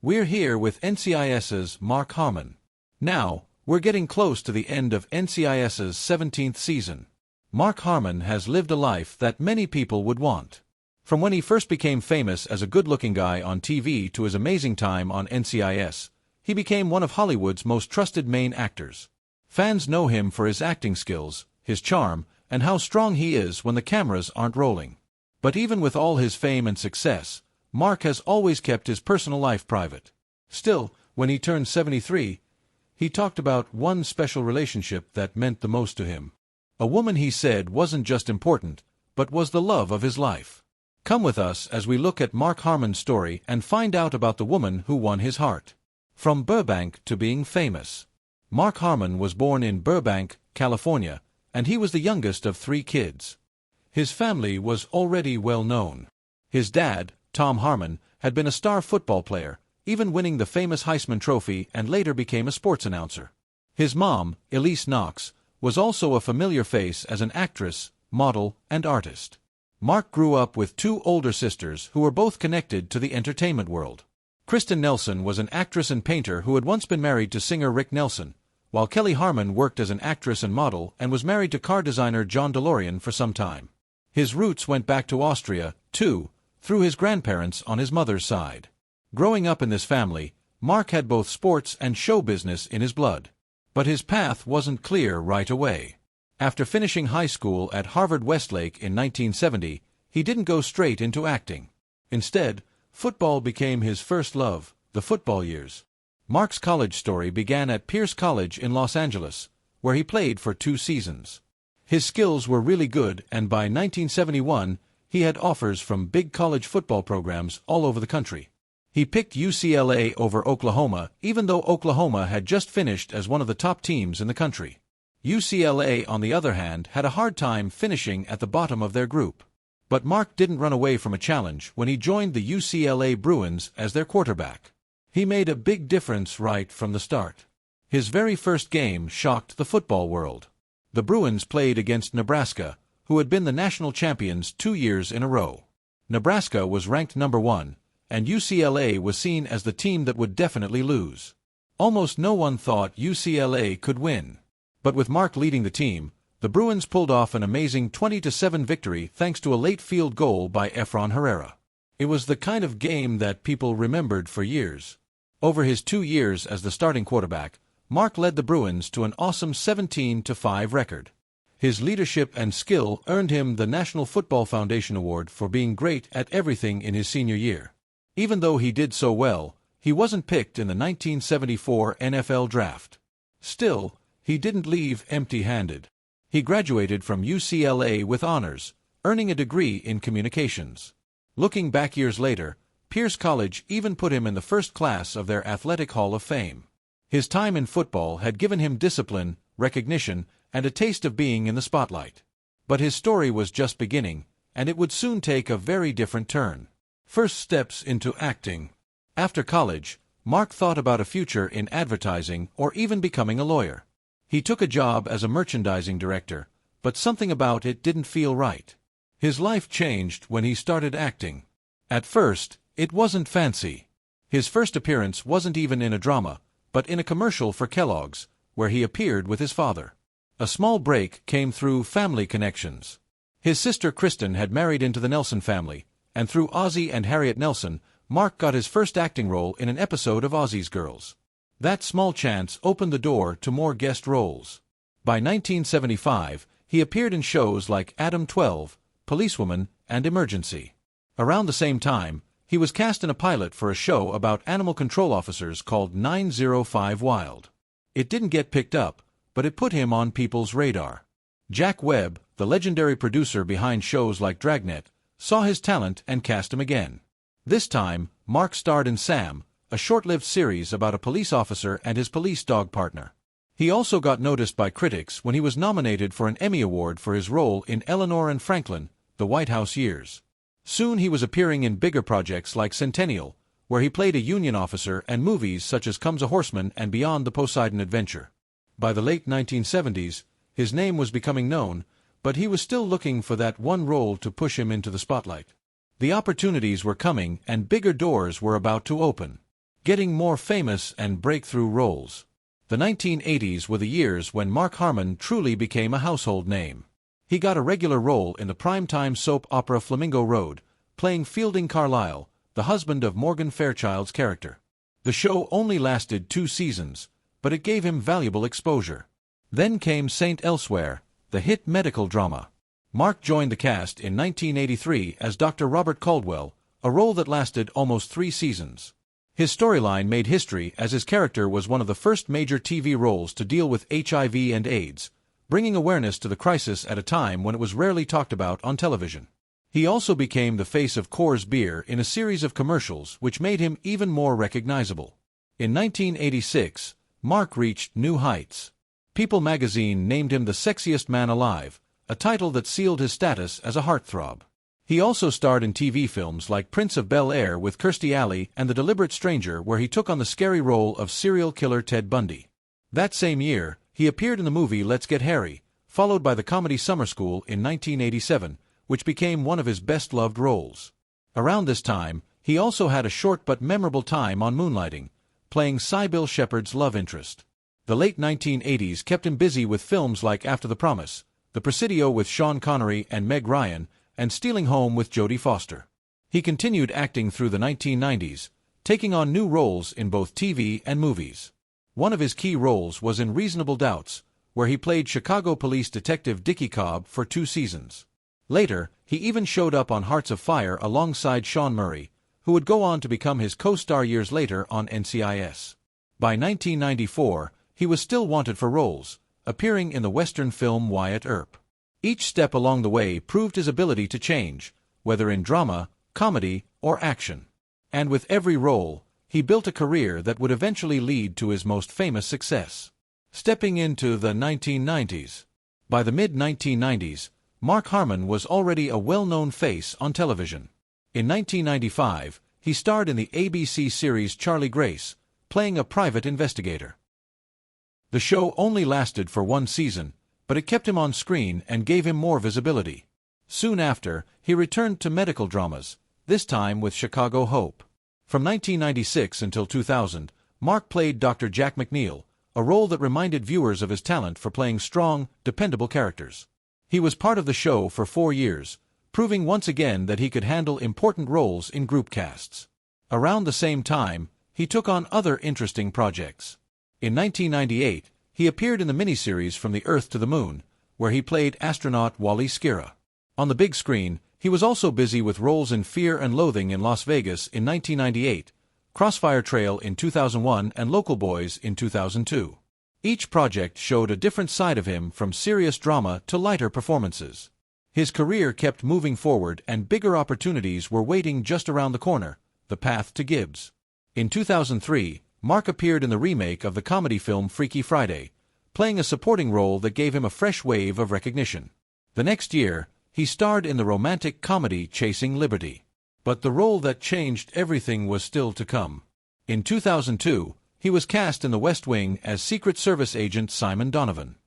We're here with NCIS's Mark Harmon. Now, we're getting close to the end of NCIS's 17th season. Mark Harmon has lived a life that many people would want. From when he first became famous as a good-looking guy on TV to his amazing time on NCIS, he became one of Hollywood's most trusted main actors. Fans know him for his acting skills, his charm, and how strong he is when the cameras aren't rolling. But even with all his fame and success, Mark has always kept his personal life private. Still, when he turned 73, he talked about one special relationship that meant the most to him. A woman he said wasn't just important, but was the love of his life. Come with us as we look at Mark Harmon's story and find out about the woman who won his heart. From Burbank to being famous. Mark Harmon was born in Burbank, California, and he was the youngest of 3 kids. His family was already well known. His dad, Tom Harmon, had been a star football player, even winning the famous Heisman Trophy, and later became a sports announcer. His mom, Elise Knox, was also a familiar face as an actress, model, and artist. Mark grew up with 2 older sisters who were both connected to the entertainment world. Kristen Nelson was an actress and painter who had once been married to singer Rick Nelson, while Kelly Harmon worked as an actress and model and was married to car designer John DeLorean for some time. His roots went back to Austria, too, through his grandparents on his mother's side. Growing up in this family, Mark had both sports and show business in his blood. But his path wasn't clear right away. After finishing high school at Harvard-Westlake in 1970, he didn't go straight into acting. Instead, football became his first love, the football years. Mark's college story began at Pierce College in Los Angeles, where he played for 2 seasons. His skills were really good, and by 1971, he had offers from big college football programs all over the country. He picked UCLA over Oklahoma, even though Oklahoma had just finished as one of the top teams in the country. UCLA, on the other hand, had a hard time finishing at the bottom of their group. But Mark didn't run away from a challenge when he joined the UCLA Bruins as their quarterback. He made a big difference right from the start. His very first game shocked the football world. The Bruins played against Nebraska, who had been the national champions 2 years in a row. Nebraska was ranked number 1, and UCLA was seen as the team that would definitely lose. Almost no one thought UCLA could win. But with Mark leading the team, the Bruins pulled off an amazing 20-7 victory thanks to a late field goal by Efrain Herrera. It was the kind of game that people remembered for years. Over his 2 years as the starting quarterback, Mark led the Bruins to an awesome 17-5 record. His leadership and skill earned him the National Football Foundation Award for being great at everything in his senior year. Even though he did so well, he wasn't picked in the 1974 NFL Draft. Still, he didn't leave empty-handed. He graduated from UCLA with honors, earning a degree in communications. Looking back years later, Pierce College even put him in the first class of their Athletic Hall of Fame. His time in football had given him discipline, recognition, and a taste of being in the spotlight. But his story was just beginning, and it would soon take a very different turn. First steps into acting. After college, Mark thought about a future in advertising or even becoming a lawyer. He took a job as a merchandising director, but something about it didn't feel right. His life changed when he started acting. At first, it wasn't fancy. His first appearance wasn't even in a drama, but in a commercial for Kellogg's, where he appeared with his father. A small break came through family connections. His sister Kristen had married into the Nelson family, and through Ozzie and Harriet Nelson, Mark got his first acting role in an episode of Ozzie's Girls. That small chance opened the door to more guest roles. By 1975, he appeared in shows like Adam 12, Policewoman, and Emergency. Around the same time, he was cast in a pilot for a show about animal control officers called 905 Wild. It didn't get picked up, but it put him on people's radar. Jack Webb, the legendary producer behind shows like Dragnet, saw his talent and cast him again. This time, Mark starred in Sam, a short-lived series about a police officer and his police dog partner. He also got noticed by critics when he was nominated for an Emmy Award for his role in Eleanor and Franklin, The White House Years. Soon he was appearing in bigger projects like Centennial, where he played a Union officer, and movies such as Comes a Horseman and Beyond the Poseidon Adventure. By the late 1970s, his name was becoming known, but he was still looking for that one role to push him into the spotlight. The opportunities were coming and bigger doors were about to open. getting more famous and breakthrough roles. The 1980s were the years when Mark Harmon truly became a household name. He got a regular role in the primetime soap opera Flamingo Road, playing Fielding Carlisle, the husband of Morgan Fairchild's character. The show only lasted 2 seasons, but it gave him valuable exposure. Then came Saint Elsewhere, the hit medical drama. Mark joined the cast in 1983 as Dr. Robert Caldwell, a role that lasted almost 3 seasons. His storyline made history as his character was one of the first major TV roles to deal with HIV and AIDS, bringing awareness to the crisis at a time when it was rarely talked about on television. He also became the face of Coors beer in a series of commercials which made him even more recognizable. In 1986, Mark reached new heights. People magazine named him the sexiest man alive, a title that sealed his status as a heartthrob. He also starred in TV films like Prince of Bel-Air with Kirstie Alley and The Deliberate Stranger, where he took on the scary role of serial killer Ted Bundy. That same year, he appeared in the movie Let's Get Harry, followed by the comedy Summer School in 1987, which became one of his best-loved roles. Around this time, he also had a short but memorable time on Moonlighting, playing Sybil Shepherd's love interest. The late 1980s kept him busy with films like After the Promise, The Presidio with Sean Connery and Meg Ryan, and Stealing Home with Jodie Foster. He continued acting through the 1990s, taking on new roles in both TV and movies. One of his key roles was in Reasonable Doubts, where he played Chicago police detective Dickie Cobb for 2 seasons. Later, he even showed up on Hearts of Fire alongside Sean Murray, who would go on to become his co-star years later on NCIS. By 1994, he was still wanted for roles, appearing in the Western film Wyatt Earp. Each step along the way proved his ability to change, whether in drama, comedy, or action. And with every role, he built a career that would eventually lead to his most famous success. Stepping into the 1990s. By the mid-1990s, Mark Harmon was already a well-known face on television. In 1995, he starred in the ABC series Charlie Grace, playing a private investigator. The show only lasted for 1 season, but it kept him on screen and gave him more visibility. Soon after, he returned to medical dramas, this time with Chicago Hope. From 1996 until 2000, Mark played Dr. Jack McNeil, a role that reminded viewers of his talent for playing strong, dependable characters. He was part of the show for 4 years, proving once again that he could handle important roles in group casts. Around the same time, he took on other interesting projects. In 1998, he appeared in the miniseries From the Earth to the Moon, where he played astronaut Wally Schirra. On the big screen, he was also busy with roles in Fear and Loathing in Las Vegas in 1998, Crossfire Trail in 2001, and Local Boys in 2002. Each project showed a different side of him, from serious drama to lighter performances. His career kept moving forward and bigger opportunities were waiting just around the corner, The Path to Gibbs. In 2003, Mark appeared in the remake of the comedy film Freaky Friday, playing a supporting role that gave him a fresh wave of recognition. The next year, he starred in the romantic comedy Chasing Liberty. But the role that changed everything was still to come. In 2002, he was cast in The West Wing as Secret Service agent Simon Donovan.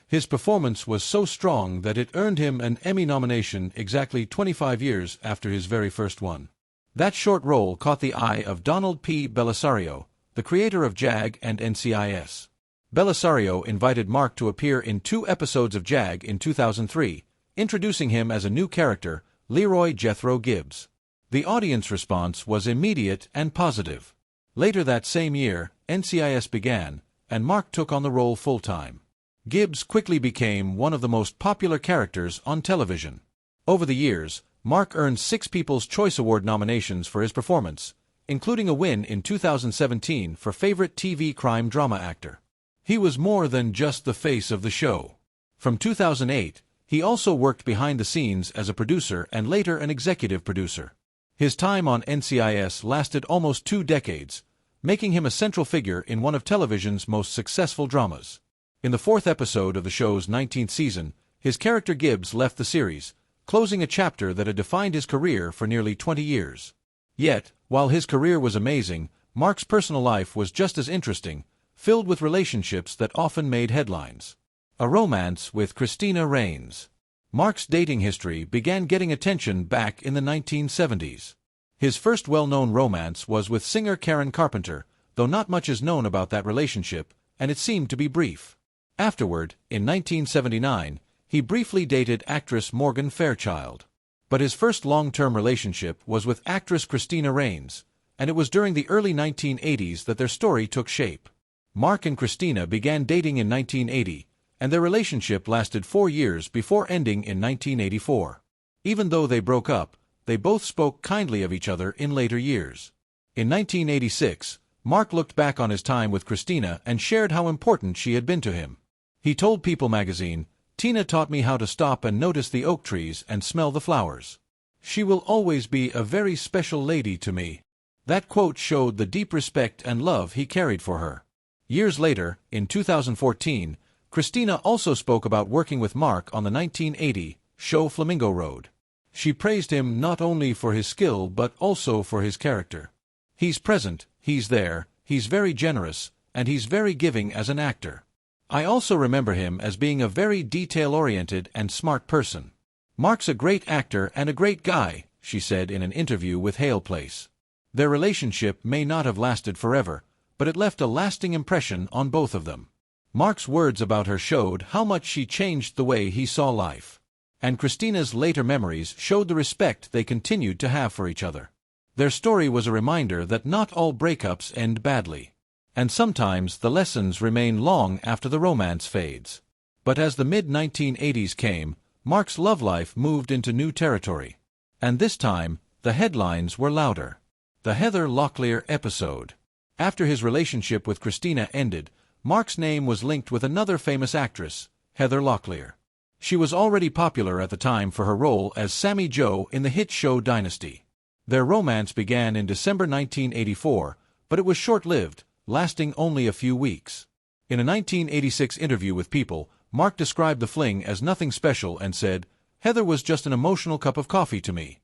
His performance was so strong that it earned him an Emmy nomination exactly 25 years after his very first one. That short role caught the eye of Donald P. Bellisario, the creator of JAG and NCIS. Bellisario invited Mark to appear in 2 episodes of JAG in 2003, introducing him as a new character, Leroy Jethro Gibbs. The audience response was immediate and positive. Later that same year, NCIS began, and Mark took on the role full-time. Gibbs quickly became one of the most popular characters on television. Over the years, Mark earned 6 People's Choice Award nominations for his performance, including a win in 2017 for Favorite TV Crime Drama Actor. He was more than just the face of the show. From 2008, he also worked behind the scenes as a producer and later an executive producer. His time on NCIS lasted almost 2 decades, making him a central figure in one of television's most successful dramas. In the 4th episode of the show's 19th season, his character Gibbs left the series, closing a chapter that had defined his career for nearly 20 years. Yet, while his career was amazing, Mark's personal life was just as interesting, filled with relationships that often made headlines. A romance with Christina Rains. Mark's dating history began getting attention back in the 1970s. His first well-known romance was with singer Karen Carpenter, though not much is known about that relationship, and it seemed to be brief. Afterward, in 1979, he briefly dated actress Morgan Fairchild. But his first long-term relationship was with actress Christina Rains, and it was during the early 1980s that their story took shape. Mark and Christina began dating in 1980, and their relationship lasted 4 years before ending in 1984. Even though they broke up, they both spoke kindly of each other in later years. In 1986, Mark looked back on his time with Christina and shared how important she had been to him. He told People magazine, "Tina taught me how to stop and notice the oak trees and smell the flowers. She will always be a very special lady to me." That quote showed the deep respect and love he carried for her. Years later, in 2014, Christina also spoke about working with Mark on the 1980 show Flamingo Road. She praised him not only for his skill but also for his character. "He's present, he's there, he's very generous, and he's very giving as an actor. I also remember him as being a very detail-oriented and smart person. Mark's a great actor and a great guy," she said in an interview with Hale Place. Their relationship may not have lasted forever, but it left a lasting impression on both of them. Mark's words about her showed how much she changed the way he saw life. And Christina's later memories showed the respect they continued to have for each other. Their story was a reminder that not all breakups end badly. And sometimes the lessons remain long after the romance fades. But as the mid-1980s came, Mark's love life moved into new territory. And this time, the headlines were louder. The Heather Locklear episode. After his relationship with Christina ended, Mark's name was linked with another famous actress, Heather Locklear. She was already popular at the time for her role as Sammy Jo in the hit show Dynasty. Their romance began in December 1984, but it was short-lived, lasting only a few weeks. In a 1986 interview with People, Mark described the fling as nothing special and said, "Heather was just an emotional cup of coffee to me."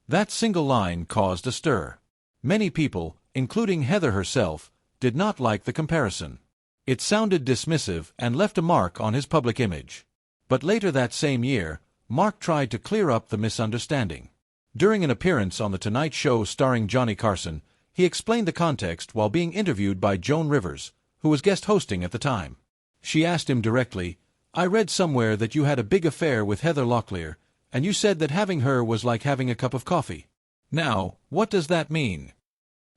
That single line caused a stir. Many people, including Heather herself, did not like the comparison. It sounded dismissive and left a mark on his public image. But later that same year, Mark tried to clear up the misunderstanding. During an appearance on The Tonight Show starring Johnny Carson, he explained the context while being interviewed by Joan Rivers, who was guest hosting at the time. She asked him directly, "I read somewhere that you had a big affair with Heather Locklear, and you said that having her was like having a cup of coffee. Now, what does that mean?"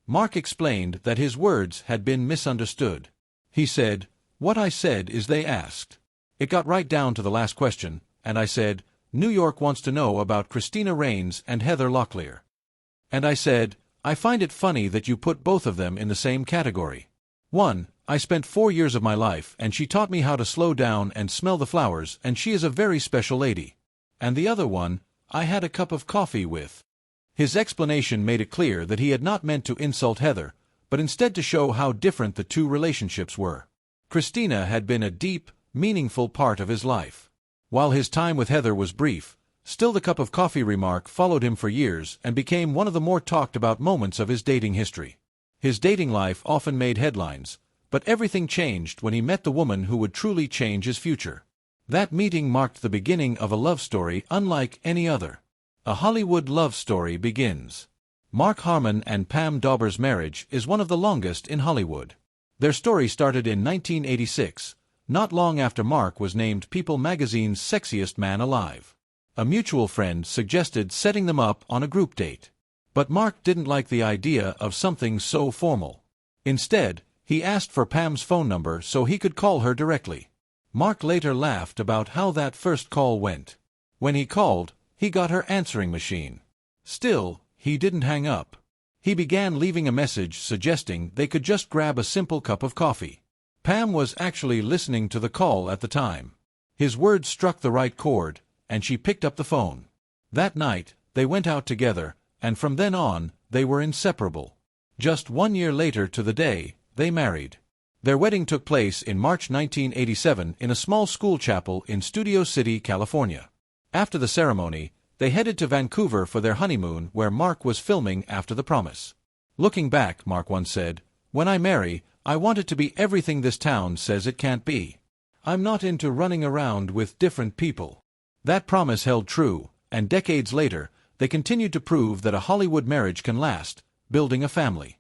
Mark explained that his words had been misunderstood. He said, "What I said is they asked. It got right down to the last question, and I said, New York wants to know about Christina Rains and Heather Locklear. And I said, I find it funny that you put both of them in the same category. One, I spent 4 years of my life and she taught me how to slow down and smell the flowers and she is a very special lady. And the other one, I had a cup of coffee with." His explanation made it clear that he had not meant to insult Heather, but instead to show how different the two relationships were. Christina had been a deep, meaningful part of his life. While his time with Heather was brief, still the cup of coffee remark followed him for years and became one of the more talked-about moments of his dating history. His dating life often made headlines, but everything changed when he met the woman who would truly change his future. That meeting marked the beginning of a love story unlike any other. A Hollywood love story begins. Mark Harmon and Pam Dauber's marriage is one of the longest in Hollywood. Their story started in 1986, not long after Mark was named People magazine's sexiest man alive. A mutual friend suggested setting them up on a group date. But Mark didn't like the idea of something so formal. Instead, he asked for Pam's phone number so he could call her directly. Mark later laughed about how that first call went. When he called, he got her answering machine. Still, he didn't hang up. He began leaving a message suggesting they could just grab a simple cup of coffee. Pam was actually listening to the call at the time. His words struck the right chord, and she picked up the phone. That night, they went out together, and from then on, they were inseparable. Just 1 year later to the day, they married. Their wedding took place in March 1987 in a small school chapel in Studio City, California. After the ceremony, they headed to Vancouver for their honeymoon where Mark was filming After the Promise. Looking back, Mark once said, "When I marry, I want it to be everything this town says it can't be. I'm not into running around with different people." That promise held true, and decades later, they continued to prove that a Hollywood marriage can last, building a family.